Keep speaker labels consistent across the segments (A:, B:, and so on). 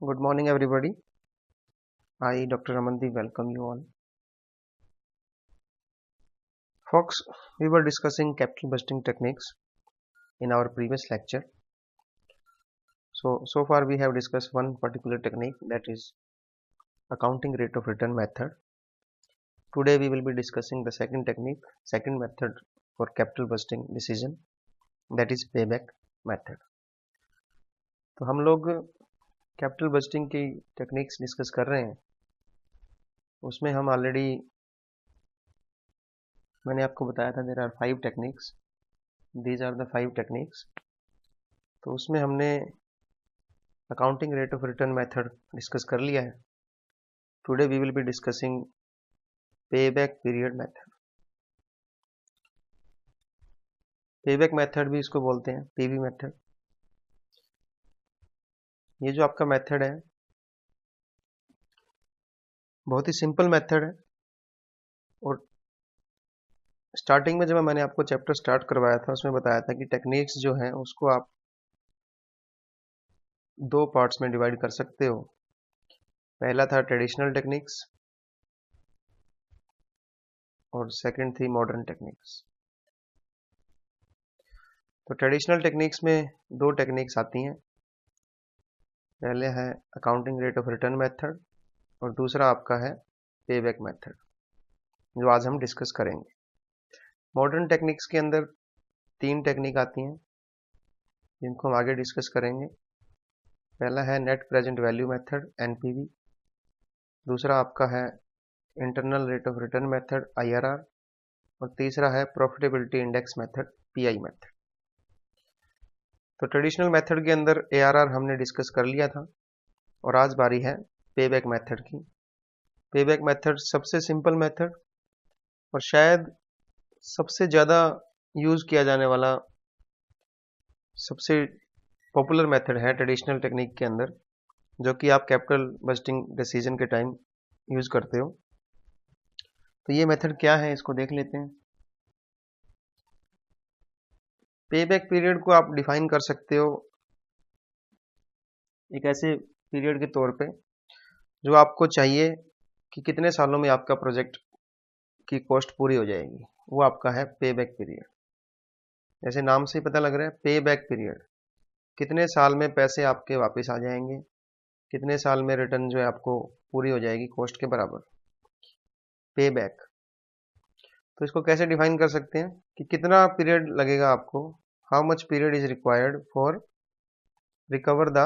A: Good morning, everybody. I, Dr. Ramandeep, welcome you all. Folks, we were discussing capital budgeting techniques in our previous lecture. So far we have discussed one particular technique, that is accounting rate of return method. Today we will be discussing the second technique, second method for capital budgeting decision, that is payback method. तो हम लोग capital budgeting की techniques discuss कर रहे हैं. उसमें हम already मैंने आपको बताया था there are 5 techniques. These are the 5 techniques. तो उसमें हमने accounting rate of return method discuss कर लिया है. Today we will be discussing payback period method. Payback method भी इसको बोलते हैं, पीवी मेथड. ये जो आपका मेथड है बहुत ही सिंपल मेथड है. और स्टार्टिंग में जब मैंने आपको चैप्टर स्टार्ट करवाया था उसमें बताया था कि टेक्निक्स जो हैं उसको आप दो पार्ट्स में डिवाइड कर सकते हो. पहला था ट्रेडिशनल टेक्निक्स और सेकंड थी मॉडर्न टेक्निक्स. तो ट्रेडिशनल टेक्निक्स में दो टेक्निक्स आती हैं. पहले है accounting rate of return method और दूसरा आपका है पेबैक मेथड, जो आज हम डिस्कस करेंगे. मॉडर्न टेक्निक्स के अंदर 3 टेक्निक आती हैं जिनको हम आगे डिस्कस करेंगे. पहला है net present value method, NPV. दूसरा आपका है internal rate of return method, IRR. और तीसरा है profitability index method, pi method. तो ट्रेडिशनल मेथड के अंदर एआरआर हमने डिस्कस कर लिया था और आज बारी है पेबैक मेथड की. पेबैक मेथड सबसे सिंपल मेथड और शायद सबसे ज़्यादा यूज़ किया जाने वाला सबसे पॉपुलर मेथड है ट्रेडिशनल टेक्निक के अंदर, जो कि आप कैपिटल बजटिंग डिसीजन के टाइम यूज़ करते हो. तो ये मेथड क्या है इसको देख लेते हैं. पेबैक पीरियड को आप डिफाइन कर सकते हो एक ऐसे पीरियड के तौर पे जो आपको चाहिए कि कितने सालों में आपका प्रोजेक्ट की कॉस्ट पूरी हो जाएगी. वो आपका है पेबैक पीरियड. जैसे नाम से ही पता लग रहा है, पेबैक पीरियड. कितने साल में पैसे आपके वापस आ जाएंगे, कितने साल में रिटर्न जो है आपको पूरी हो जाएगी कॉस्ट के बराबर. पेबैक. तो इसको कैसे डिफाइन कर सकते हैं कि कितना पीरियड लगेगा आपको, how much period is required for recover the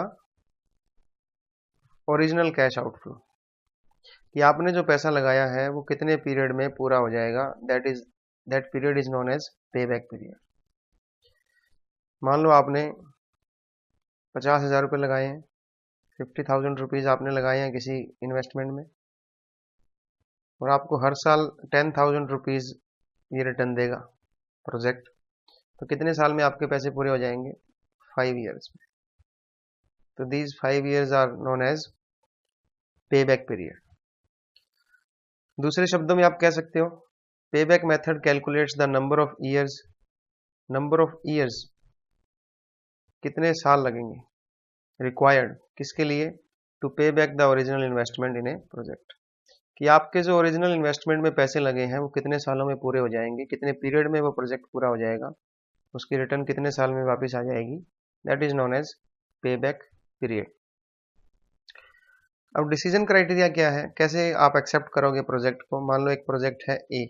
A: original cash outflow. कि आपने जो पैसा लगाया है वो कितने पीरियड में पूरा हो जाएगा. That period is known as payback period. मान लो आपने 50,000 रुपये लगाए हैं, 50,000 रुपीज़ आपने लगाए हैं किसी इन्वेस्टमेंट में और आपको हर साल 10,000 रुपीज़ ये रिटर्न देगा प्रोजेक्ट. तो कितने साल में आपके पैसे पूरे हो जाएंगे, 5 ईयर्स में. तो these 5 years are known as payback period. दूसरे शब्दों में आप कह सकते हो payback method calculates the number of years, कितने साल लगेंगे, रिक्वायर्ड किसके लिए, to pay back the original investment in a project. कि आपके जो ओरिजिनल इन्वेस्टमेंट में पैसे लगे हैं वो कितने सालों में पूरे हो जाएंगे, कितने पीरियड में वो प्रोजेक्ट पूरा हो जाएगा, उसकी रिटर्न कितने साल में वापस आ जाएगी. दैट इज नोन एज पे बैक पीरियड. अब डिसीजन क्राइटेरिया क्या है, कैसे आप एक्सेप्ट करोगे प्रोजेक्ट को. मान लो एक प्रोजेक्ट है ए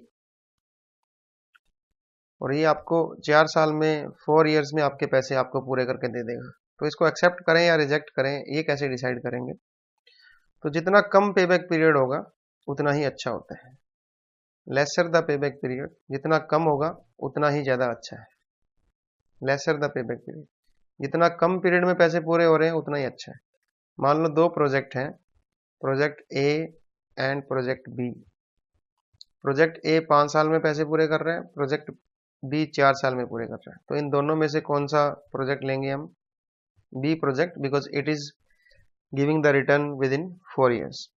A: और ये आपको 4 साल में 4 ईयर्स में आपके पैसे आपको पूरे करके दे देगा. तो इसको एक्सेप्ट करें या रिजेक्ट करें, ये कैसे डिसाइड करेंगे. तो जितना कम पेबैक पीरियड होगा उतना ही अच्छा होता है. लेसर द पेबैक पीरियड, जितना कम होगा उतना ही ज़्यादा अच्छा है. लेसर द पेबैक पीरियड, जितना कम पीरियड में पैसे पूरे हो रहे हैं उतना ही अच्छा है. मान लो दो प्रोजेक्ट हैं, project A and project B. Project A 5 साल में पैसे पूरे कर रहे हैं, प्रोजेक्ट बी 4 साल में पूरे कर रहा है. तो इन दोनों में से कौन सा प्रोजेक्ट लेंगे हम, B project, because it is giving the return within 4 years.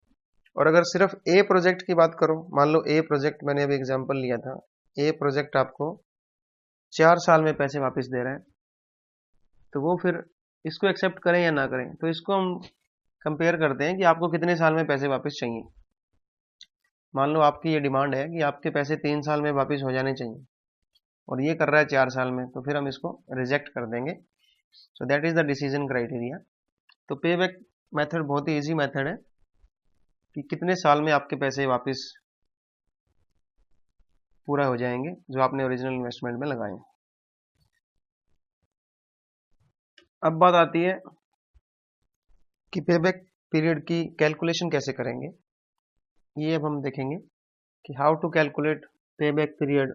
A: और अगर सिर्फ ए प्रोजेक्ट की बात करो, मान लो ए प्रोजेक्ट, मैंने अभी एग्जांपल लिया था, ए प्रोजेक्ट आपको 4 साल में पैसे वापस दे रहा है, तो वो फिर इसको एक्सेप्ट करें या ना करें. तो इसको हम कंपेयर करते हैं कि आपको कितने साल में पैसे वापस चाहिए। मान लो आपकी ये डिमांड है कि आपके पैसे 3 साल में वापस हो जाने चाहिए और ये कर रहा है 4 साल में, तो फिर हम इसको रिजेक्ट कर देंगे। So that is the decision criteria. तो पे बैक मेथड बहुत ही ईजी मेथड है कि कितने साल में आपके पैसे वापस पूरा हो जाएंगे जो आपने ओरिजिनल इन्वेस्टमेंट में लगाए। अब बात आती है कि पे बैक पीरियड की कैलकुलेशन कैसे करेंगे। ये अब हम देखेंगे कि हाउ टू कैलकुलेट पे back period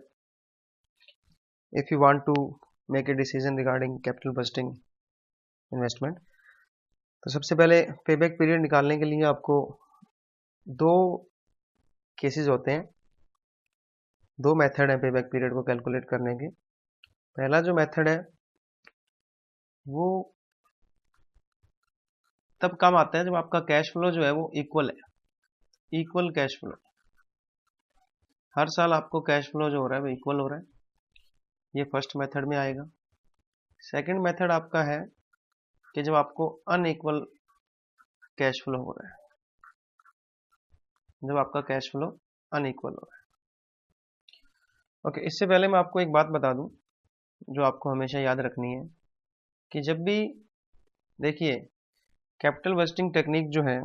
A: if you want to make a decision regarding capital budgeting investment। तो सबसे पहले पे बैक पीरियड निकालने के लिए आपको दो केसेस होते हैं, दो मेथड है पे बैक पीरियड को कैलकुलेट करने के। पहला जो मेथड है वो तब काम आता है जब आपका कैश फ्लो जो है वो इक्वल है, इक्वल कैश फ्लो। हर साल आपको कैश फ्लो जो हो रहा है वो इक्वल हो रहा है, ये फर्स्ट मेथड में आएगा। सेकंड मेथड आपका है कि जब आपको अनइक्वल कैश फ्लो हो रहा है, जब आपका कैश फ्लो अनइक्वल हो रहा है। ओके, इससे पहले मैं आपको एक बात बता दूं जो आपको हमेशा याद रखनी है कि जब भी देखिए कैपिटल बजटिंग टेक्निक जो है,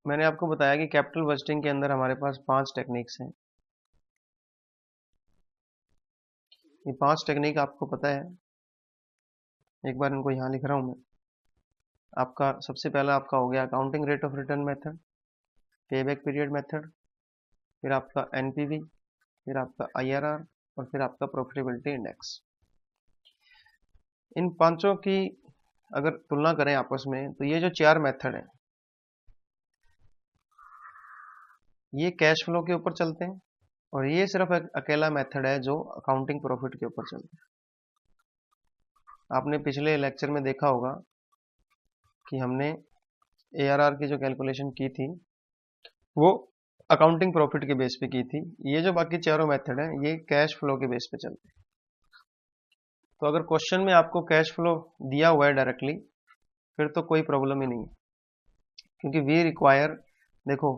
A: मैंने आपको बताया कि कैपिटल बजटिंग के अंदर हमारे पास 5 टेक्निक्स हैं। ये 5 टेक्निक आपको पता है, एक बार इनको यहाँ लिख रहा हूँ मैं। आपका सबसे पहला आपका हो गया accounting rate of return method, पे बैक पीरियड मेथड, फिर आपका एनपीवी, फिर आपका आईआरआर और फिर आपका प्रॉफिटेबिलिटी इंडेक्स। इन पांचों की अगर तुलना करें आपस में तो ये जो 4 मेथड हैं ये कैश फ्लो के ऊपर चलते हैं और ये सिर्फ एक अकेला मेथड है जो अकाउंटिंग प्रॉफिट के ऊपर चलता है। आपने पिछले लेक्चर में देखा होगा कि हमने एआरआर की जो कैलकुलेशन की थी वो अकाउंटिंग प्रॉफिट के बेस पे की थी। ये जो बाकी चारों मेथड हैं ये कैश फ्लो के बेस पे चलते हैं। तो अगर क्वेश्चन में आपको कैश फ्लो दिया हुआ है डायरेक्टली फिर तो कोई प्रॉब्लम ही नहीं है, क्योंकि वी रिक्वायर, देखो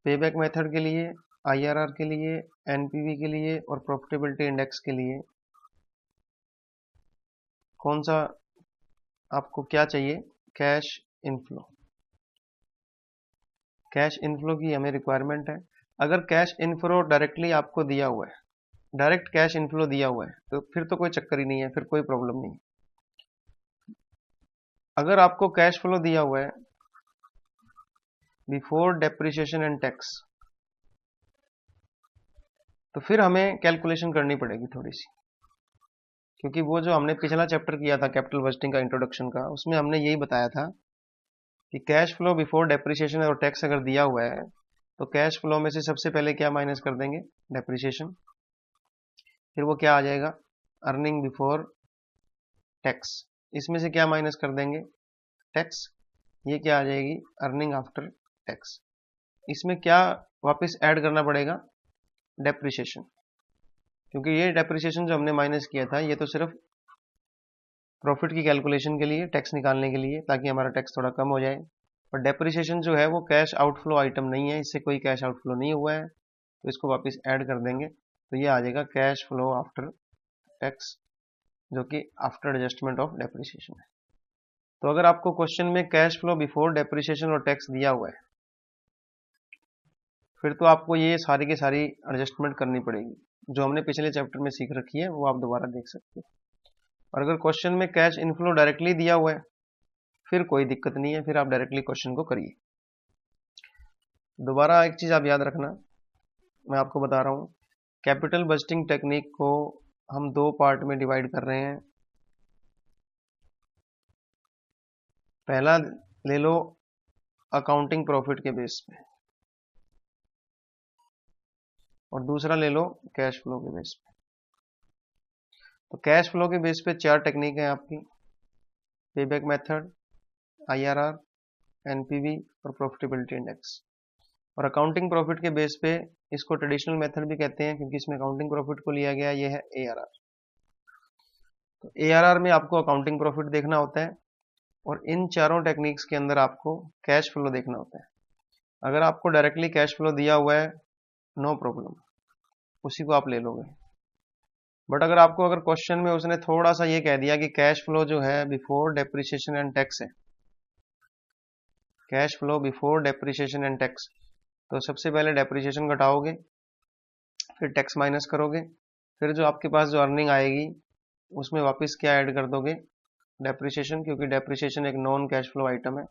A: पे बैक मेथड के लिए, आईआरआर के लिए, एनपीवी के लिए और प्रॉफिटेबिलिटी इंडेक्स के लिए कौन सा आपको क्या चाहिए, कैश इनफ्लो। कैश इनफ्लो की हमें रिक्वायरमेंट है। अगर कैश इनफ्लो डायरेक्टली आपको दिया हुआ है, डायरेक्ट कैश इनफ्लो दिया हुआ है तो फिर तो कोई चक्कर ही नहीं है, फिर कोई प्रॉब्लम नहीं। अगर आपको कैश फ्लो दिया हुआ है बिफोर डेप्रिसिएशन एंड टैक्स तो फिर हमें कैलकुलेशन करनी पड़ेगी थोड़ी सी, क्योंकि वो जो हमने पिछला चैप्टर किया था कैपिटल बजटिंग का इंट्रोडक्शन का, उसमें हमने यही बताया था कि कैश फ्लो बिफोर डेप्रिसिएशन और टैक्स अगर दिया हुआ है तो कैश फ्लो में से सबसे पहले क्या माइनस कर देंगे, डेप्रिसिएशन। फिर वो क्या आ जाएगा, अर्निंग बिफोर टैक्स। इसमें से क्या माइनस कर देंगे, टैक्स। ये क्या आ जाएगी, अर्निंग आफ्टर टैक्स। इसमें क्या वापस ऐड करना पड़ेगा, डेप्रिसिएशन, क्योंकि ये डेप्रिसिएशन जो हमने माइनस किया था ये तो सिर्फ प्रॉफिट की कैलकुलेशन के लिए, टैक्स निकालने के लिए, ताकि हमारा टैक्स थोड़ा कम हो जाए। और डेप्रिसिएशन जो है वो कैश आउटफ्लो आइटम नहीं है, इससे कोई कैश आउटफ्लो नहीं हुआ है, तो इसको वापस ऐड कर देंगे तो ये आ जाएगा कैश फ्लो आफ्टर टैक्स, जो कि आफ्टर एडजस्टमेंट ऑफ डेप्रिसिएशन है। तो अगर आपको क्वेश्चन में कैश फ्लो बिफोर डेप्रिसिएशन और टैक्स दिया हुआ है फिर तो आपको ये सारी की सारी एडजस्टमेंट करनी पड़ेगी, जो हमने पिछले चैप्टर में सीख रखी है वो आप दोबारा देख सकते हो। और अगर क्वेश्चन में कैश इनफ्लो डायरेक्टली दिया हुआ है फिर कोई दिक्कत नहीं है, फिर आप डायरेक्टली क्वेश्चन को करिए। दोबारा एक चीज आप याद रखना, मैं आपको बता रहा हूं, कैपिटल बजटिंग टेक्निक को हम 2 पार्ट में डिवाइड कर रहे हैं। पहला ले लो अकाउंटिंग प्रॉफिट के बेस पे और दूसरा ले लो कैश फ्लो के बेस पे। तो कैश फ्लो के बेस पे 4 टेक्निक है आपकी, पे बैक मेथड, आईआरआर, एनपीवी और प्रॉफिटेबिलिटी इंडेक्स। और अकाउंटिंग प्रॉफिट के बेस पे इसको ट्रेडिशनल मेथड भी कहते हैं क्योंकि इसमें अकाउंटिंग प्रॉफिट को लिया गया, ये है एआरआर। तो एआरआर में आपको अकाउंटिंग प्रॉफिट देखना होता है और इन चारों टेक्निक्स के अंदर आपको कैश फ्लो देखना होता है। अगर आपको डायरेक्टली कैश फ्लो दिया हुआ है, नो प्रॉब्लम, उसी को आप ले लोगे। बट अगर क्वेश्चन में उसने थोड़ा सा ये कह दिया कि कैश फ्लो जो है बिफोर डेप्रिसिएशन एंड टैक्स है, cash flow before depreciation and tax, तो सबसे पहले डेप्रिसिएशन घटाओगे, फिर टैक्स माइनस करोगे, फिर जो आपके पास जो अर्निंग आएगी उसमें वापस क्या ऐड कर दोगे, डेप्रिसिएशन, क्योंकि डेप्रिसिएशन एक नॉन कैश फ्लो आइटम है।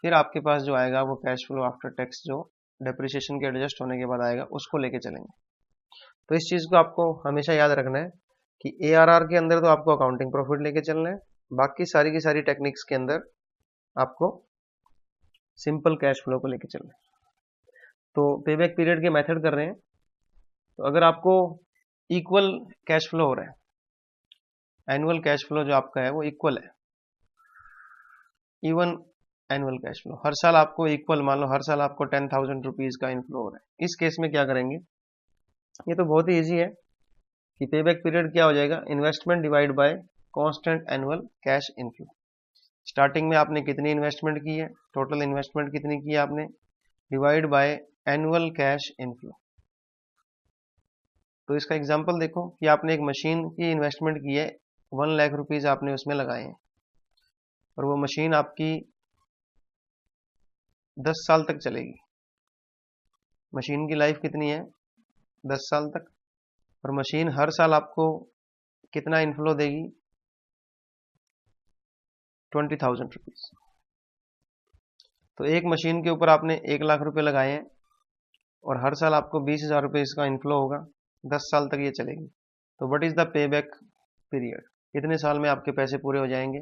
A: फिर आपके पास जो आएगा वो कैश फ्लो आफ्टर टैक्स, जो डेप्रिसिएशन के एडजस्ट होने के बाद आएगा, उसको लेके चलेंगे। तो इस चीज को आपको हमेशा याद रखना है कि ARR के अंदर तो आपको अकाउंटिंग प्रॉफिट लेके चलना है, बाकी सारी की सारी टेक्निक्स के अंदर आपको सिंपल कैश फ्लो को लेके चलना है। तो पेबैक पीरियड के मेथड कर रहे हैं, तो अगर आपको इक्वल कैश फ्लो हो रहा है, एनुअल कैश फ्लो जो आपका है वो इक्वल है, इवन एनुअल कैश फ्लो, हर साल आपको इक्वल, मान लो हर साल आपको 10,000 रुपीज का इनफ्लो हो रहा है, इस केस में क्या करेंगे, ये तो बहुत ही ईजी है कि पेबैक पीरियड क्या हो जाएगा, investment divide by constant annual cash inflow. Starting में आपने कितनी इन्वेस्टमेंट की है, टोटल इन्वेस्टमेंट कितनी की है आपने, divide by annual cash inflow. तो इसका एग्जांपल देखो कि आपने एक मशीन की इन्वेस्टमेंट की है, 1 लाख रुपीज आपने उसमें लगाए हैं, और वो मशीन आपकी 10 साल तक चलेगी। मशीन की लाइफ कितनी है, 10 साल तक, और मशीन हर साल आपको कितना इनफ्लो देगी, 20,000 रुपीज। तो एक मशीन के ऊपर आपने 1 लाख रुपए लगाए हैं, और हर साल आपको 20,000 रुपए इसका इनफ्लो होगा, 10 साल तक ये चलेगी। तो what is the pay back period, कितने साल में आपके पैसे पूरे हो जाएंगे,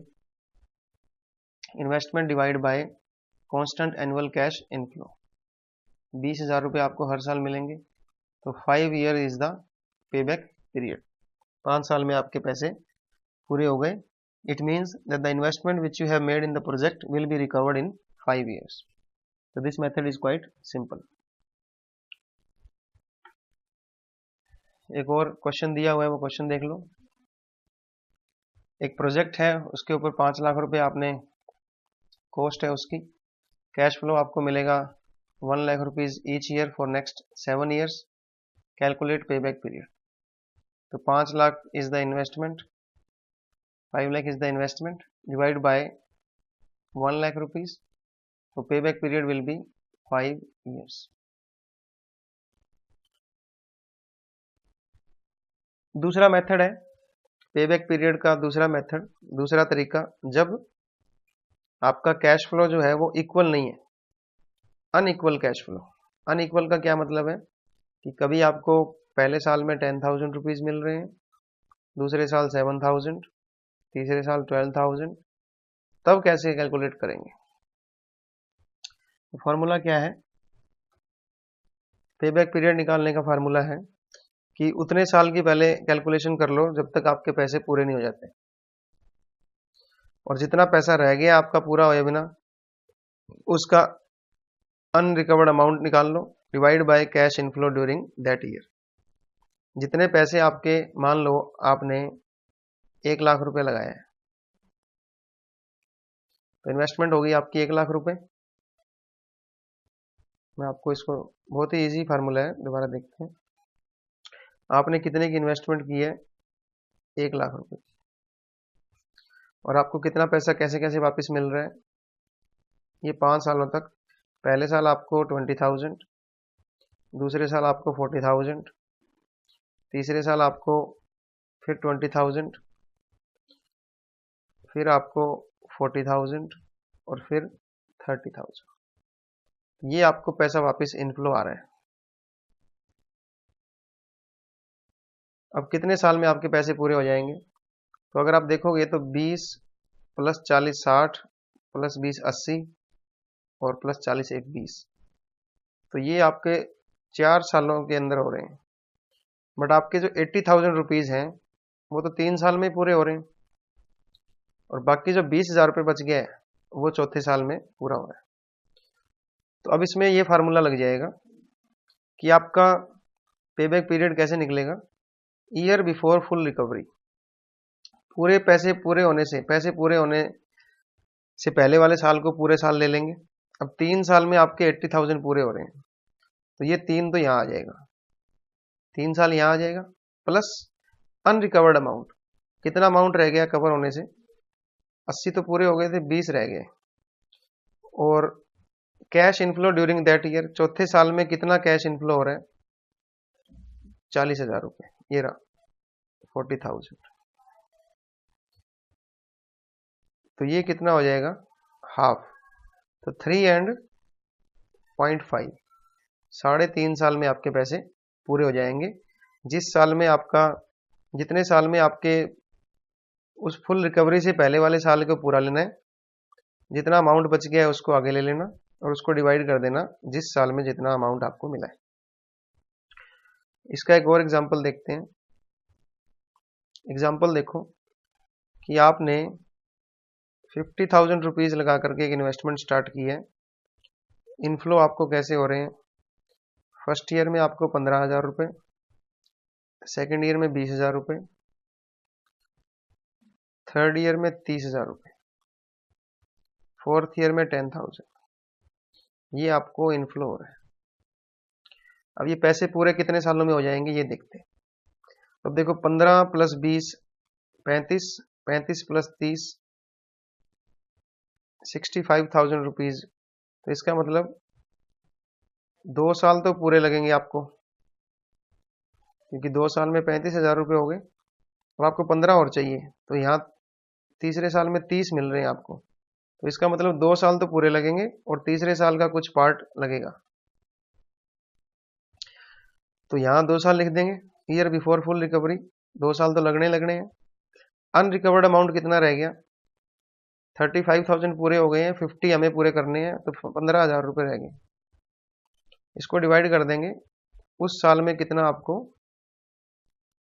A: investment divide by constant annual cash inflow, 20,000 रुपए आपको हर साल मिलेंगे, तो 5 year is the pay back period, 5 साल में आपके पैसे पूरे हो गए। It means that the investment which you have made in the project will be recovered in 5 years. तो this method is quite simple. एक और क्वेश्चन दिया हुआ है, वो क्वेश्चन देख लो। एक प्रोजेक्ट है, उसके ऊपर 5 लाख रुपए आपने कॉस्ट है उसकी, कैश फ्लो आपको मिलेगा 1 lakh rupees each year for next 7 years, calculate पे बैक पीरियड। तो 5 lakh is the investment, 5 lakh is the investment, divide by 1 lakh rupees, तो पे back period will be 5 years. दूसरा मेथड है पे बैक पीरियड का, दूसरा मेथड, दूसरा तरीका, जब आपका कैश फ्लो जो है वो इक्वल नहीं है, अनइक्वल कैश फ्लो। अनइक्वल का क्या मतलब है कि कभी आपको पहले साल में 10,000 रुपीज मिल रहे हैं, दूसरे साल 7,000, तीसरे साल 12,000, तब कैसे कैलकुलेट करेंगे। तो फॉर्मूला क्या है, पे बैक पीरियड निकालने का फार्मूला है कि उतने साल की पहले कैलकुलेशन कर लो जब तक आपके पैसे पूरे नहीं हो जाते, और जितना पैसा रह गया आपका पूरा होए बिना, उसका अनरिकवर्ड अमाउंट निकाल लो, divide by cash inflow during that year. जितने पैसे आपके, मान लो आपने 1 लाख रुपए लगाए हैं, तो इन्वेस्टमेंट होगी आपकी 1 लाख रुपए। मैं आपको इसको, बहुत ही इजी फार्मूला है, दोबारा देखते हैं। आपने कितने की इन्वेस्टमेंट की है, 1 लाख रुपए, और आपको कितना पैसा कैसे कैसे वापस मिल रहा है, ये 5 सालों तक। पहले साल आपको 20,000, दूसरे साल आपको 40,000, तीसरे साल आपको फिर 20,000, फिर आपको 40,000, और फिर 30,000। ये आपको पैसा वापस इनफ्लो आ रहा है। अब कितने साल में आपके पैसे पूरे हो जाएंगे, तो अगर आप देखोगे तो 20 प्लस 40 60, प्लस 20 80, और प्लस 40 1 20, तो ये आपके 4 सालों के अंदर हो रहे हैं। बट आपके जो 80,000 रुपीज हैं वो तो 3 साल में पूरे हो रहे हैं, और बाकी जो 20,000 रुपये बच गया है वो चौथे साल में पूरा हो रहा है। तो अब इसमें ये फार्मूला लग जाएगा कि आपका पेबैक पीरियड कैसे निकलेगा, ईयर बिफोर फुल रिकवरी। पूरे पैसे पूरे होने से, पैसे पूरे होने से पहले वाले साल को पूरे साल ले लेंगे। अब 3 साल में आपके 80,000 पूरे हो रहे हैं, तो ये 3 तो यहाँ आ जाएगा, 3 साल यहाँ आ जाएगा, प्लस अनरिकवर्ड अमाउंट। कितना अमाउंट रह गया कवर होने से? 80 तो पूरे हो गए थे, 20 रह गए। और cash inflow during that year, चौथे साल में कितना कैश इनफ्लो हो रहा है? 40,000 रुपये, ये रहा 40,000। तो ये कितना हो जाएगा? हाफ। तो 3 एंड 0.5, 3.5 साल में आपके पैसे पूरे हो जाएंगे। जिस साल में आपका, जितने साल में आपके उस फुल रिकवरी से पहले वाले साल को पूरा लेना है, जितना अमाउंट बच गया है उसको आगे ले लेना और उसको डिवाइड कर देना जिस साल में जितना अमाउंट आपको मिला है। इसका एक और एग्जांपल देखते हैं। एग्जांपल देखो कि आपने 50,000 रुपीज लगा करके एक इन्वेस्टमेंट स्टार्ट की है। इनफ्लो आपको कैसे हो रहे हैं? फर्स्ट ईयर में आपको 15,000 रुपये, सेकेंड ईयर में 20,000 रुपये, थर्ड ईयर में 30,000 रुपये, फोर्थ ईयर में 10,000। ये आपको इनफ्लो हो रहा है। अब ये पैसे पूरे कितने सालों में हो जाएंगे ये देखते हैं। अब देखो 15 प्लस 20 35, 35 प्लस 30 65,000 रुपीज। तो इसका मतलब 2 साल तो पूरे लगेंगे आपको, क्योंकि 2 साल में 35,000 रुपये हो गए। अब आपको 15 और चाहिए, तो यहाँ तीसरे साल में 30 मिल रहे हैं आपको। तो इसका मतलब 2 साल तो पूरे लगेंगे और तीसरे साल का कुछ पार्ट लगेगा। तो यहाँ 2 साल लिख देंगे, ईयर बिफोर फुल रिकवरी, 2 साल तो लगने हैं। अनरिकवर्ड अमाउंट कितना रह गया? 35,000 पूरे हो गए हैं, 50 हमें पूरे करने हैं, तो 15,000 रुपये रह गए। इसको डिवाइड कर देंगे उस साल में कितना आपको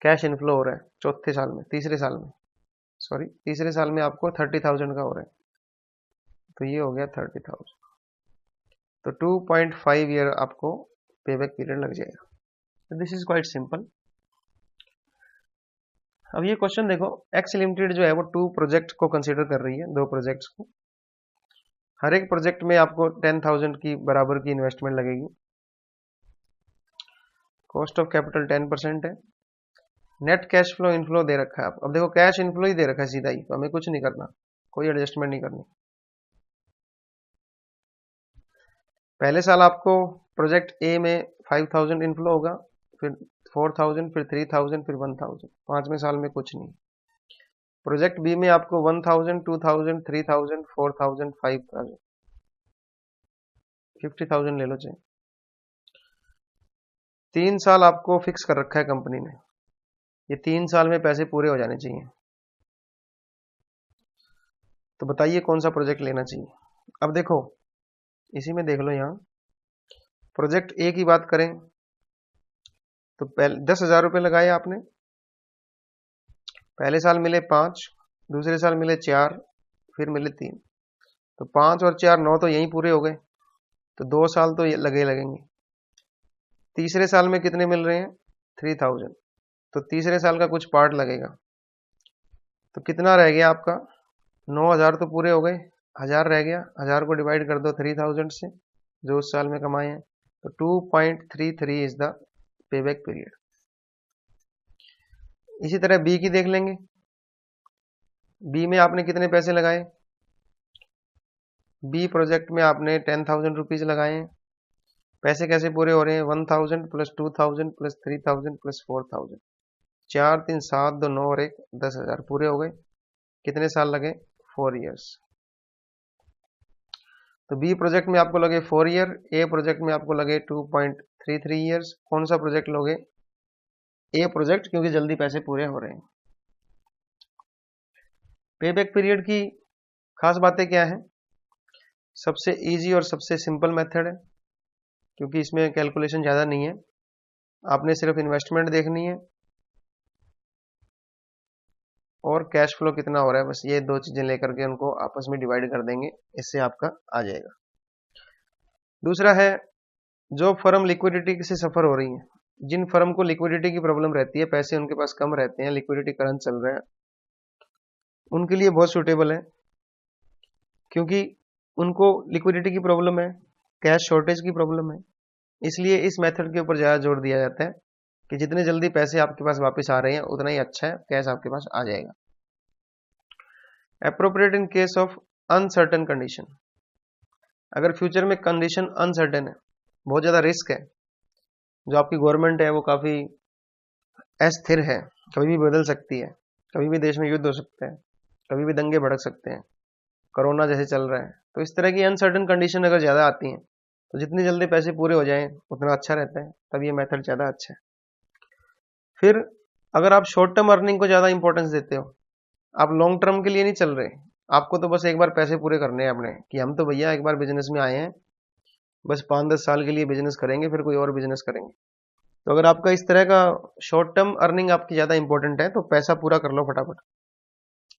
A: कैश इनफ्लो हो रहा है। चौथे साल में, तीसरे साल में आपको 30,000 का हो रहा है, तो ये हो गया 30,000। तो 2.5 ईयर आपको पेबैक पीरियड लग जाएगा। This is quite simple. अब ये क्वेश्चन देखो, एक्स लिमिटेड जो है वो 2 प्रोजेक्ट को कंसीडर कर रही है, 2 प्रोजेक्ट्स को। हर एक प्रोजेक्ट में आपको 10,000 की बराबर की इन्वेस्टमेंट लगेगी। कॉस्ट ऑफ कैपिटल 10% है। नेट कैश फ्लो इनफ्लो दे रखा है। अब देखो कैश इनफ्लो ही दे रखा है सीधा ही, तो हमें कुछ नहीं करना, कोई एडजस्टमेंट नहीं करनी। पहले साल आपको प्रोजेक्ट ए में 5,000 इनफ्लो होगा, फिर 4,000, फिर 3,000, फिर 1,000। 5वें साल में कुछ नहीं। प्रोजेक्ट बी में आपको 1,000, 2,000, 3,000, 4,000, 5,000, 50,000 ले लो चाहे। 3 साल आपको फिक्स कर रखा है कंपनी ने, ये 3 साल में पैसे पूरे हो जाने चाहिए। तो बताइए कौन सा प्रोजेक्ट लेना चाहिए। अब देखो इसी में देख लो, यहाँ प्रोजेक्ट ए की बात करें तो पहले 10,000 रुपये लगाए आपने, पहले साल मिले 5, दूसरे साल मिले 4, फिर मिले 3। तो 5 और 4 9 तो यहीं पूरे हो गए, तो 2 साल तो लगेंगे। तीसरे साल में कितने मिल रहे हैं? 3,000। तो तीसरे साल का कुछ पार्ट लगेगा, तो कितना रह गया आपका? 9,000 तो पूरे हो गए, 1,000 रह गया। 1,000 को डिवाइड कर दो 3,000 से जो उस साल में कमाए हैं, तो 2.33 इज द पेबैक पीरियड। इसी तरह बी की देख लेंगे। बी में आपने कितने पैसे लगाए? बी प्रोजेक्ट में आपने 10,000 रुपीज लगाए हैं। पैसे कैसे पूरे हो रहे हैं? 1,000 प्लस 2,000 प्लस 3,000 प्लस 4,000, 4 3 7 2 9 और 1 10,000 पूरे हो गए। कितने साल लगे? 4 ईयर्स। तो बी प्रोजेक्ट में आपको लगे 4 ईयर, ए प्रोजेक्ट में आपको लगे 2.33 ईयर्स। कौन सा प्रोजेक्ट लोगे? ए प्रोजेक्ट, क्योंकि जल्दी पैसे पूरे हो रहे हैं। पेबैक पीरियड की खास बातें क्या है? सबसे इजी और सबसे सिंपल मेथड है, क्योंकि इसमें कैलकुलेशन ज़्यादा नहीं है। आपने सिर्फ इन्वेस्टमेंट देखनी है और कैश फ्लो कितना हो रहा है, बस ये 2 चीज़ें लेकर के उनको आपस में डिवाइड कर देंगे, इससे आपका आ जाएगा। दूसरा है, जो फर्म लिक्विडिटी से सफ़र हो रही है, जिन फर्म को लिक्विडिटी की प्रॉब्लम रहती है, पैसे उनके पास कम रहते हैं, लिक्विडिटी करंट चल रहा है, उनके लिए बहुत सूटेबल है। क्योंकि उनको लिक्विडिटी की प्रॉब्लम है, कैश शॉर्टेज की प्रॉब्लम है। इसलिए इस मेथड के ऊपर ज़्यादा जोर दिया जाता है कि जितने जल्दी पैसे आपके पास वापस आ रहे हैं उतना ही अच्छा है, कैश आपके पास आ जाएगा। Appropriate in case of uncertain condition, अगर फ्यूचर में कंडीशन अनसर्टेन है, बहुत ज़्यादा रिस्क है, जो आपकी गवर्नमेंट है वो काफ़ी अस्थिर है, कभी भी बदल सकती है, कभी भी देश में युद्ध हो सकता है, कभी भी दंगे भड़क सकते हैं, कोरोना जैसे चल रहा है, तो इस तरह की अनसर्टेन कंडीशन अगर ज़्यादा आती हैं तो जितनी जल्दी पैसे पूरे हो जाएं उतना अच्छा रहता है, तब ये मेथड ज़्यादा अच्छा है। फिर अगर आप शॉर्ट टर्म अर्निंग को ज़्यादा इंपॉर्टेंस देते हो, आप लॉन्ग टर्म के लिए नहीं चल रहे, आपको तो बस एक बार पैसे पूरे करने हैं अपने, कि हम तो भैया एक बार बिजनेस में आए हैं, बस 5-10 साल के लिए बिजनेस करेंगे, फिर कोई और बिजनेस करेंगे। तो अगर आपका इस तरह का शॉर्ट टर्म अर्निंग आपकी ज़्यादा इंपॉर्टेंट है तो पैसा पूरा कर लो फटाफट,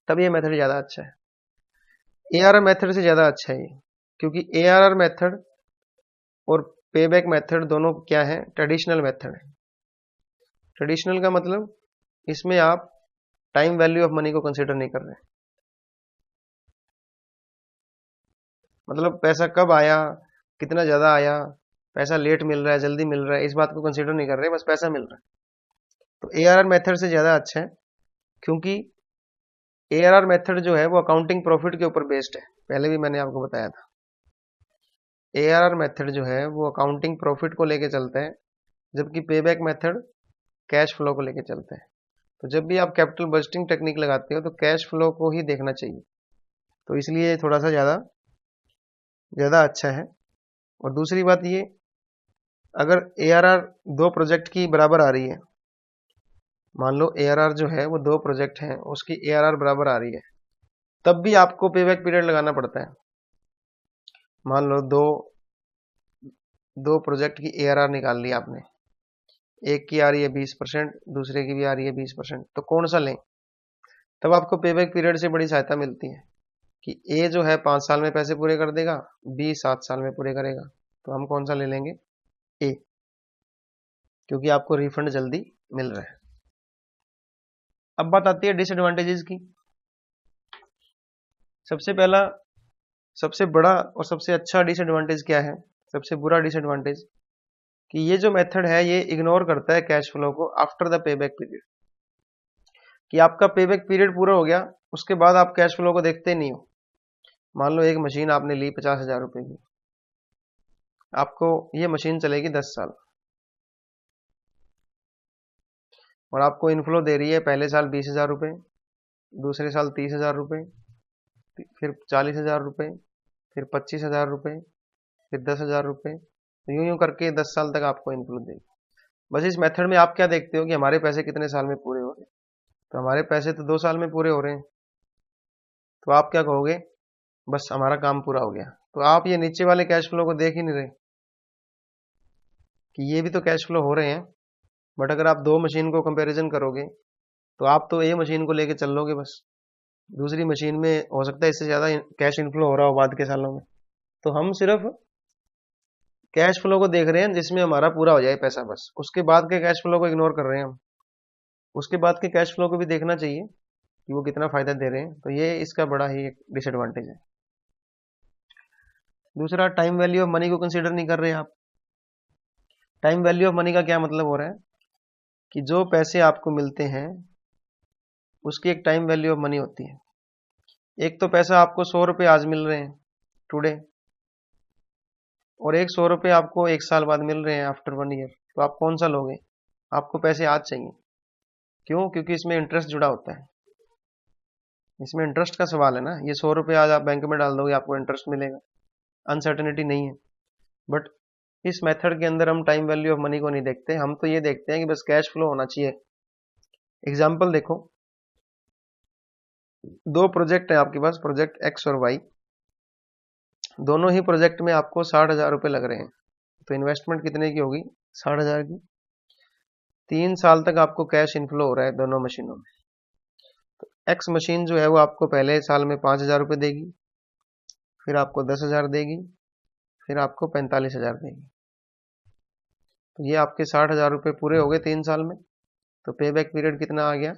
A: तब ये मेथड ज़्यादा अच्छा है। ARR मेथड से ज़्यादा अच्छा है ये, क्योंकि ARR मेथड और पेबैक मेथड दोनों क्या है, ट्रेडिशनल मेथड है। ट्रेडिशनल का मतलब इसमें आप टाइम वैल्यू ऑफ मनी को कंसिडर नहीं कर रहे, मतलब पैसा कब आया, कितना ज़्यादा आया, पैसा लेट मिल रहा है, जल्दी मिल रहा है, इस बात को कंसिडर नहीं कर रहे, बस पैसा मिल रहा है। तो ARR मेथड से ज़्यादा अच्छा है, क्योंकि ARR मेथड जो है वो अकाउंटिंग प्रॉफिट के ऊपर बेस्ड है, पहले भी मैंने आपको बताया था। ARR मेथड जो है वो अकाउंटिंग प्रॉफिट को लेके चलता है, जबकि पेबैक मेथड कैश फ्लो को लेके चलता है। तो जब भी आप कैपिटल बजटिंग टेक्निक लगाते हो तो कैश फ्लो को ही देखना चाहिए, तो इसलिए थोड़ा सा ज़्यादा अच्छा है। और दूसरी बात ये, अगर ARR दो प्रोजेक्ट की बराबर आ रही है, मान लो ARR जो है वो दो प्रोजेक्ट हैं, उसकी ARR बराबर आ रही है, तब भी आपको पेबैक पीरियड लगाना पड़ता है। मान लो दो प्रोजेक्ट की ARR निकाल ली आपने, एक की आ रही है 20%, दूसरे की भी आ रही है 20%, तो कौन सा लें? तब आपको पेबैक पीरियड से बड़ी सहायता मिलती है कि A जो है 5 साल में पैसे पूरे कर देगा, B 7 साल में पूरे करेगा, तो हम कौन सा ले लेंगे? A, क्योंकि आपको रिफंड जल्दी मिल रहा है। अब बात आती है डिसएडवांटेजेस की। सबसे पहला, सबसे बड़ा और सबसे अच्छा डिसएडवांटेज क्या है, सबसे बुरा डिसएडवांटेज, कि ये जो मेथड है ये इग्नोर करता है कैश फ्लो को आफ्टर द पेबैक पीरियड, कि आपका पेबैक पीरियड पूरा हो गया उसके बाद आप कैश फ्लो को देखते नहीं हो। मान लो एक मशीन आपने ली 50,000 रुपए की, आपको ये मशीन चलेगी 10 साल और आपको इनफ्लो दे रही है पहले साल 20,000 रुपये, दूसरे साल 30,000 रुपये, फिर 40,000 रुपये, फिर 25,000 रुपये, फिर 10,000 रुपये, तो यूं यूं करके 10 साल तक आपको इनफ्लो देगी। बस इस मेथड में आप क्या देखते हो कि हमारे पैसे कितने साल में पूरे हो रहे हैं, तो हमारे पैसे तो 2 साल में पूरे हो रहे हैं, तो आप क्या कहोगे, बस हमारा काम पूरा हो गया। तो आप ये नीचे वाले कैश फ्लो को देख ही नहीं रहे कि ये भी तो कैश फ्लो हो रहे हैं, बट अगर आप दो मशीन को कंपैरिजन करोगे तो आप तो ये मशीन को लेके चल लोगे, बस दूसरी मशीन में हो सकता है इससे ज़्यादा कैश इनफ्लो हो रहा हो बाद के सालों में। तो हम सिर्फ कैश फ्लो को देख रहे हैं जिसमें हमारा पूरा हो जाए पैसा, बस उसके बाद के कैश फ्लो को इग्नोर कर रहे हैं हम। उसके बाद के कैश फ्लो को भी देखना चाहिए कि वो कितना फायदा दे रहे हैं, तो ये इसका बड़ा ही एक डिसएडवांटेज है। दूसरा, टाइम वैल्यू ऑफ मनी को कंसीडर नहीं कर रहे आप। टाइम वैल्यू ऑफ मनी का क्या मतलब हो रहा है कि जो पैसे आपको मिलते हैं उसकी एक टाइम वैल्यू ऑफ मनी होती है। एक तो पैसा आपको 100 रुपये आज मिल रहे हैं टुडे, और एक 100 रुपये आपको 1 साल बाद मिल रहे हैं आफ्टर 1 ईयर, तो आप कौन सा लोगे? आपको पैसे आज चाहिए। क्यों? क्योंकि इसमें इंटरेस्ट जुड़ा होता है, इसमें इंटरेस्ट का सवाल है ना। ये 100 रुपये आज आप बैंक में डाल दोगे आपको इंटरेस्ट मिलेगा, अनसर्टेनिटी नहीं है। बट इस मेथड के अंदर हम टाइम वैल्यू ऑफ मनी को नहीं देखते, हम तो ये देखते हैं कि बस कैश फ्लो होना चाहिए। एग्जाम्पल देखो, दो प्रोजेक्ट है आपके पास, प्रोजेक्ट एक्स और वाई, दोनों ही प्रोजेक्ट में आपको 60,000 रुपये लग रहे हैं, तो इन्वेस्टमेंट कितने की होगी? 60,000 की। 3 साल तक आपको कैश इनफ्लो हो रहा है दोनों मशीनों में। तो एक्स मशीन जो है वो आपको पहले साल में 5,000 रुपये देगी, फिर आपको 10,000 देगी, फिर आपको 45,000 देगी। तो ये आपके 60,000 रुपये पूरे हो गए 3 साल में, तो पे बैक पीरियड कितना आ गया?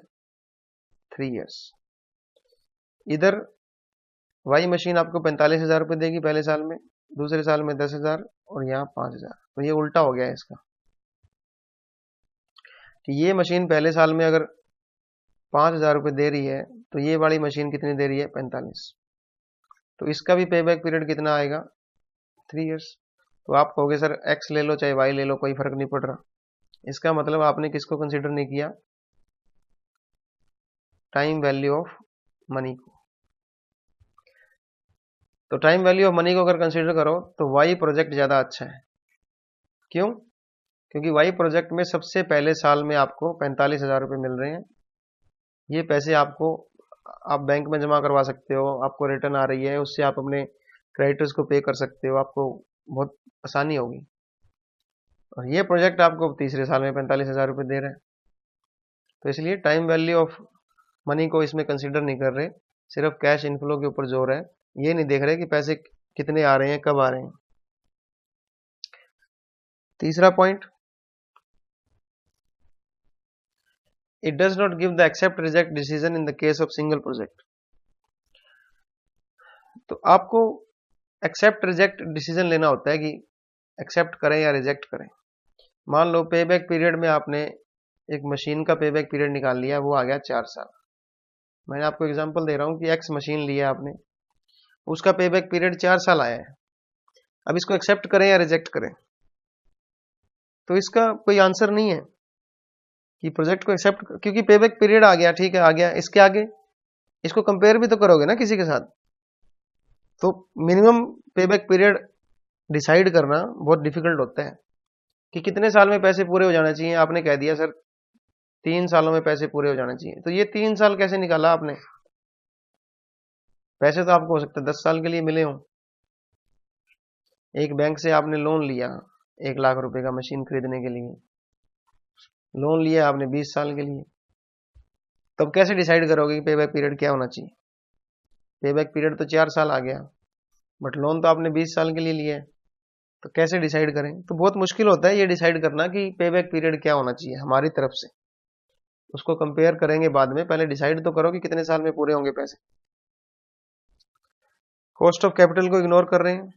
A: 3 ईयर्स। इधर वाई मशीन आपको 45,000 रुपये देगी पहले साल में, दूसरे साल में 10,000 और यहाँ 5,000। तो ये उल्टा हो गया है इसका कि ये मशीन पहले साल में अगर 5,000 रुपये दे रही है तो ये वाली मशीन कितनी दे रही है? 45। तो इसका भी पे बैक पीरियड कितना आएगा? 3 ईयर्स। तो आप कहोगे सर एक्स ले लो चाहे वाई ले लो कोई फर्क नहीं पड़ रहा। इसका मतलब आपने किसको कंसिडर नहीं किया? टाइम वैल्यू ऑफ मनी को। तो टाइम वैल्यू ऑफ मनी को अगर कंसिडर करो तो वाई प्रोजेक्ट ज्यादा अच्छा है। क्यों? क्योंकि वाई प्रोजेक्ट में सबसे पहले साल में आपको 45,000 रुपये मिल रहे हैं। ये पैसे आपको आप बैंक में जमा करवा सकते हो, आपको रिटर्न आ रही है, उससे आप अपने क्रेडिटर्स को पे कर सकते हो, आपको बहुत आसानी होगी। और ये प्रोजेक्ट आपको तीसरे साल में 45,000 रुपये दे रहे हैं। तो इसलिए टाइम वैल्यू ऑफ मनी को इसमें कंसिडर नहीं कर रहे, सिर्फ कैश इनफ्लो के ऊपर जोर है। ये नहीं देख रहे कि पैसे कितने आ रहे हैं, कब आ रहे हैं। तीसरा point, it does not give the accept reject decision in the case of single project. तो आपको एक्सेप्ट रिजेक्ट डिसीजन लेना होता है कि एक्सेप्ट करें या रिजेक्ट करें। मान लो पे बैक पीरियड में आपने एक मशीन का पे बैक पीरियड निकाल लिया, वो आ गया 4 साल। मैंने आपको एग्जांपल दे रहा हूं कि एक्स मशीन लिया आपने, उसका पे बैक पीरियड 4 साल आया है। अब इसको एक्सेप्ट करें या रिजेक्ट करें, तो इसका कोई आंसर नहीं है कि प्रोजेक्ट को एक्सेप्ट, क्योंकि पे बैक पीरियड आ गया, ठीक है आ गया, इसके आगे इसको कंपेयर भी तो करोगे ना किसी के साथ। तो मिनिमम पे बैक पीरियड डिसाइड करना बहुत डिफिकल्ट होता है कि कितने साल में पैसे पूरे हो जाने चाहिए। आपने कह दिया सर 3 सालों में पैसे पूरे हो जाने चाहिए, तो ये 3 साल कैसे निकाला आपने? पैसे तो आपको हो सकता है 10 साल के लिए मिले हों। एक बैंक से आपने लोन लिया 1 लाख रुपए का मशीन खरीदने के लिए, लोन लिया आपने 20 साल के लिए। तब कैसे डिसाइड करोगे कि पे बैक पीरियड क्या होना चाहिए? पे बैक पीरियड तो 4 साल आ गया, बट लोन तो आपने 20 साल के लिए लिया है, तो कैसे डिसाइड करें? तो बहुत मुश्किल होता है ये डिसाइड करना कि पे बैक पीरियड क्या होना चाहिए हमारी तरफ से। उसको कंपेयर करेंगे बाद में, पहले डिसाइड तो करो कि कितने साल में पूरे होंगे पैसे। कॉस्ट ऑफ कैपिटल को इग्नोर कर रहे हैं,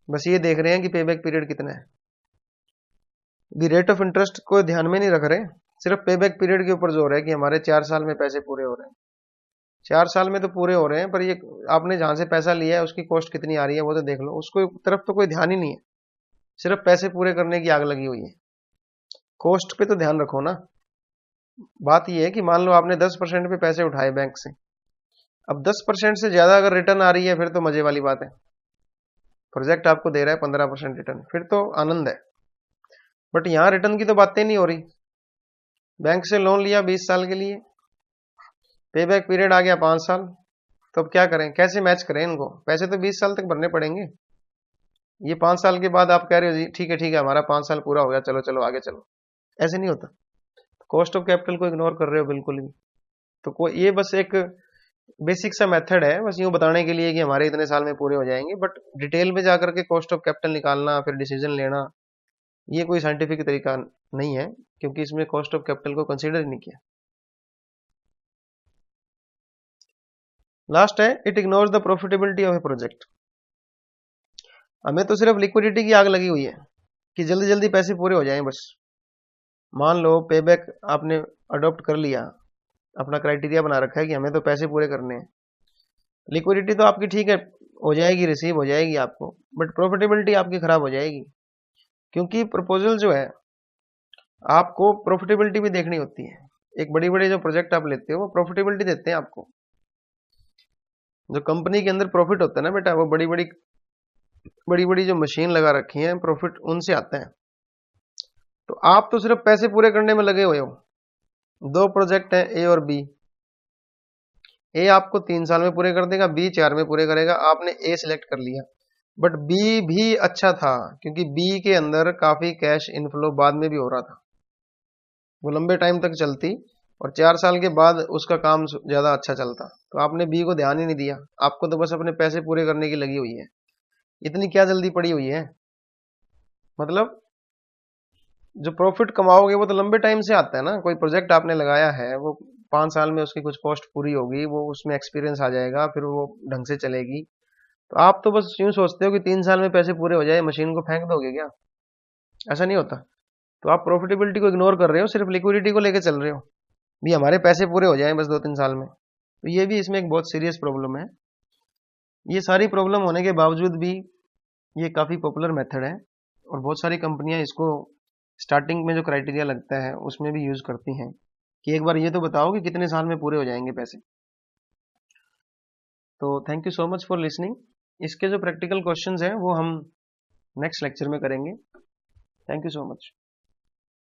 A: बस ये देख रहे हैं कि पे बैक पीरियड कितना है। रेट ऑफ इंटरेस्ट को ध्यान में नहीं रख रहे, सिर्फ पे बैक पीरियड के ऊपर जोर है कि हमारे 4 साल में पैसे पूरे हो रहे हैं। 4 साल में तो पूरे हो रहे हैं, पर ये आपने जहां से पैसा लिया है उसकी कॉस्ट कितनी आ रही है वो तो देख लो। उसको तरफ तो कोई ध्यान ही नहीं है, सिर्फ पैसे पूरे करने की आग लगी हुई है। कॉस्ट पे तो ध्यान रखो ना। बात यह है कि मान लो आपने 10% पे पैसे उठाए बैंक से, अब 10% से ज्यादा अगर रिटर्न आ रही है फिर तो मजे वाली बात है। प्रोजेक्ट आपको दे रहा है 15% रिटर्न, फिर तो आनंद है। बट यहां रिटर्न की तो बातें नहीं हो रही। बैंक से लोन लिया 20 साल के लिए, पे बैक पीरियड आ गया 5 साल, तो अब क्या करें, कैसे मैच करें इनको? पैसे तो 20 साल तक भरने पड़ेंगे। ये 5 साल के बाद आप कह रहे हो जी ठीक है हमारा 5 साल पूरा हो गया, चलो चलो आगे चलो, ऐसे नहीं होता। कॉस्ट ऑफ कैपिटल को इग्नोर कर रहे हो बिल्कुल भी। तो ये बस एक बेसिक सा मेथड है, बस यूं बताने के लिए कि हमारे इतने साल में पूरे हो जाएंगे, बट डिटेल में जाकर के कॉस्ट ऑफ कैपिटल निकालना फिर डिसीजन लेना ये कोई साइंटिफिक तरीका नहीं है, क्योंकि इसमें कॉस्ट ऑफ कैपिटल को कंसीडर ही नहीं किया। लास्ट है, it ignores the profitability of A project. हमें तो सिर्फ लिक्विडिटी की आग लगी हुई है कि जल्दी जल्दी पैसे पूरे हो जाएं बस। मान लो पे बैक आपने अडॉप्ट कर लिया, अपना क्राइटेरिया बना रखा है कि हमें तो पैसे पूरे करने हैं। लिक्विडिटी तो आपकी ठीक है हो जाएगी, रिसीव हो जाएगी आपको, बट प्रॉफिटेबिलिटी आपकी खराब हो जाएगी। क्योंकि प्रपोजल जो है आपको प्रॉफिटेबिलिटी भी देखनी होती है। एक बड़ी बड़ी जो प्रोजेक्ट आप लेते हो वो प्रॉफिटेबिलिटी देते हैं आपको। जो कंपनी के अंदर प्रॉफिट होता है ना बेटा, वो बड़ी बड़ी जो मशीन लगा रखी है प्रॉफिट उनसे आता है। तो आप तो सिर्फ पैसे पूरे करने में लगे हुए हो। 2 प्रोजेक्ट है ए और बी, ए आपको 3 साल में पूरे कर देगा, बी 4 में पूरे करेगा। आपने ए सिलेक्ट कर लिया, बट बी भी अच्छा था क्योंकि बी के अंदर काफी कैश इनफ्लो बाद में भी हो रहा था, वो लंबे टाइम तक चलती और 4 साल के बाद उसका काम ज्यादा अच्छा चलता। तो आपने बी को ध्यान ही नहीं दिया, आपको तो बस अपने पैसे पूरे करने की लगी हुई है। इतनी क्या जल्दी पड़ी हुई है? मतलब जो प्रॉफिट कमाओगे वो तो लंबे टाइम से आता है ना। कोई प्रोजेक्ट आपने लगाया है वो 5 साल में उसकी कुछ कॉस्ट पूरी होगी, वो उसमें एक्सपीरियंस आ जाएगा, फिर वो ढंग से चलेगी। तो आप तो बस यूं सोचते हो कि 3 साल में पैसे पूरे हो जाए, मशीन को फेंक दोगे क्या? ऐसा नहीं होता। तो आप प्रॉफिटेबिलिटी को इग्नोर कर रहे हो, सिर्फ लिक्विडिटी को लेके चल रहे हो, भी हमारे पैसे पूरे हो जाएं बस 2-3 साल में। तो ये भी इसमें एक बहुत सीरियस प्रॉब्लम है। ये सारी प्रॉब्लम होने के बावजूद भी ये काफ़ी पॉपुलर मेथड है, और बहुत सारी कंपनियां इसको स्टार्टिंग में जो क्राइटेरिया लगता है उसमें भी यूज़ करती हैं कि एक बार ये तो बताओ कि कितने साल में पूरे हो जाएंगे पैसे। तो thank you so much for listening. इसके जो प्रैक्टिकल क्वेश्चंस हैं वो हम नेक्स्ट लेक्चर में करेंगे। Thank you so much.